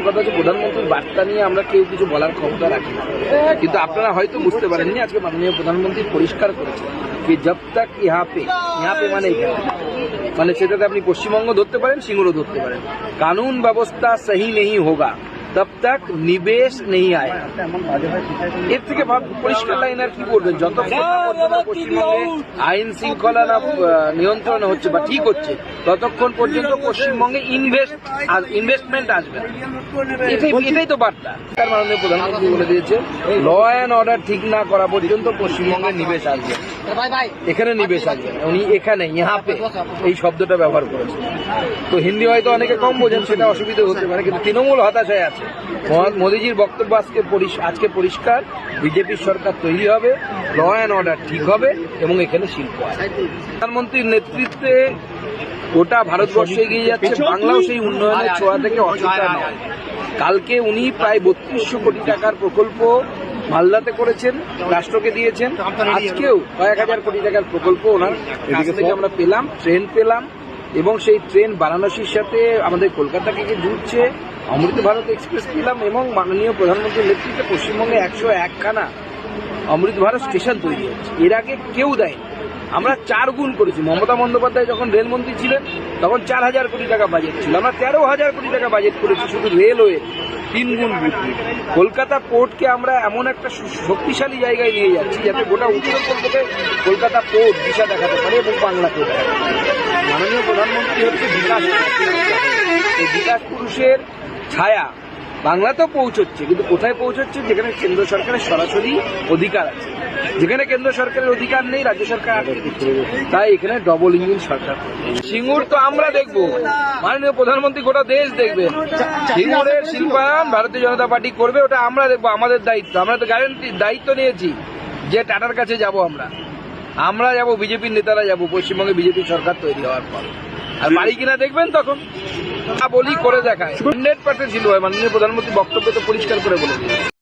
কথা হচ্ছে প্রধানমন্ত্রীর বার্তা নিয়ে আমরা কেউ কিছু বলার ক্ষমতা রাখি না, কিন্তু আপনারা হয়তো বুঝতে পারেননি আজকে মাননীয় প্রধানমন্ত্রী পরিষ্কার করেছেন যে জব তক ইহা পে মানে এখানে, মানে সেটাতে আপনি পশ্চিমবঙ্গ ধরতে পারেন, সিঙ্গুরও ধরতে পারেন, কানুন ব্যবস্থা সহি নেই হোগা তব তক নিবেশ নেই আয়। এর থেকে পরিষ্কার লাইন আর কি করবেন? যতক্ষণ পশ্চিমবঙ্গে আইন শৃঙ্খলা না নিয়ন্ত্রণ হচ্ছে বা ঠিক হচ্ছে ততক্ষণ পর্যন্ত পশ্চিমবঙ্গে ইনভেস্টমেন্ট আসবে। এটাই তো বার্তা। তার মাননীয় প্রধানমন্ত্রী বলে দিয়েছে ল অ্যান্ড অর্ডার ঠিক না করা পর্যন্ত পশ্চিমবঙ্গে নিবেশ আসবে, এখানে নিবেশ আসবে। উনি এখানে ইহা পে এই শব্দটা ব্যবহার করেছেন। তো হিন্দি হয়তো অনেকে কম বোঝেন, সেটা অসুবিধা হতে পারে, কিন্তু তৃণমূল হতাশায় আছে। মোদীজির বক্তব্য আজকে পরিষ্কার, বিজেপির সরকার তৈরি হবে, ল অ্যান্ড অর্ডার ঠিক হবে এবং এখানে শিল্প আসবে। প্রধানমন্ত্রীর নেতৃত্বে গোটা ভারতবর্ষে এগিয়ে যাচ্ছে, বাংলাও সেই উন্নয়নের ছোঁয়া থেকে অচেতন নয়। কালকে উনি প্রায় 3200 কোটি টাকার প্রকল্প মালদাতে করেছেন, রাষ্ট্রকে দিয়েছেন। আজকেও কয়েক হাজার কোটি টাকার প্রকল্প ওনার কাছ থেকে আমরা পেলাম, ট্রেন পেলাম, এবং সেই ট্রেন বারাণসীর সাথে আমাদের কলকাতাকে জুড়ছে। অমৃত ভারত এক্সপ্রেস পেলাম এবং মাননীয় প্রধানমন্ত্রীর নেতৃত্বে পশ্চিমবঙ্গে 101খানা অমৃত ভারত স্টেশন তৈরি হচ্ছে। এর আগে কেউ দেয়নি, আমরা 4 গুণ করেছি। মমতা বন্দ্যোপাধ্যায় যখন রেলমন্ত্রী ছিলেন তখন 4000 কোটি টাকা বাজেট ছিল, আমরা 13,000 কোটি টাকা বাজেট করেছি শুধু রেলওয়ে, 3 গুণ বৃদ্ধি। কলকাতা পোর্টকে আমরা এমন একটা শক্তিশালী জায়গায় নিয়ে যাচ্ছি যাতে গোটা উত্তরবঙ্গকে কলকাতা পোর্ট দিশা দেখাতে পারে এবং বাংলাকে দেখাতে পারে। মাননীয় প্রধানমন্ত্রী হচ্ছে বিকাশ, এই বিকাশ পুরুষের ছায়া বাংলাতেও পৌঁছচ্ছে, কিন্তু কোথায় পৌঁছচ্ছে? যেখানে কেন্দ্র সরকারের সরাসরি অধিকার আছে। যেখানে কেন্দ্র সরকারের অধিকার নেই, রাজ্য সরকার আটকে দিচ্ছে। তাই এখানে ডবল ইঞ্জিন সরকার। সিঙ্গুর তো আমরা দেখবো, মাননীয় প্রধানমন্ত্রী গোটা দেশ দেখবেন। সিঙ্গুরের শিল্পায়ন ভারতীয় জনতা পার্টি করবে, ওটা আমরা দেখবো, আমাদের দায়িত্ব। আমরা তো দায়িত্ব নিয়েছি যে টাটার কাছে যাব, আমরা যাব, বিজেপির নেতারা যাব পশ্চিমবঙ্গে বিজেপি সরকার তৈরি হওয়ার পর। আর বাড়ি কিনা দেখবেন তখন বলি করে দেখায় 100% শিল্প হয়। মাননীয় প্রধানমন্ত্রী বক্তব্য তো পরিষ্কার করে বলে দিয়েছে।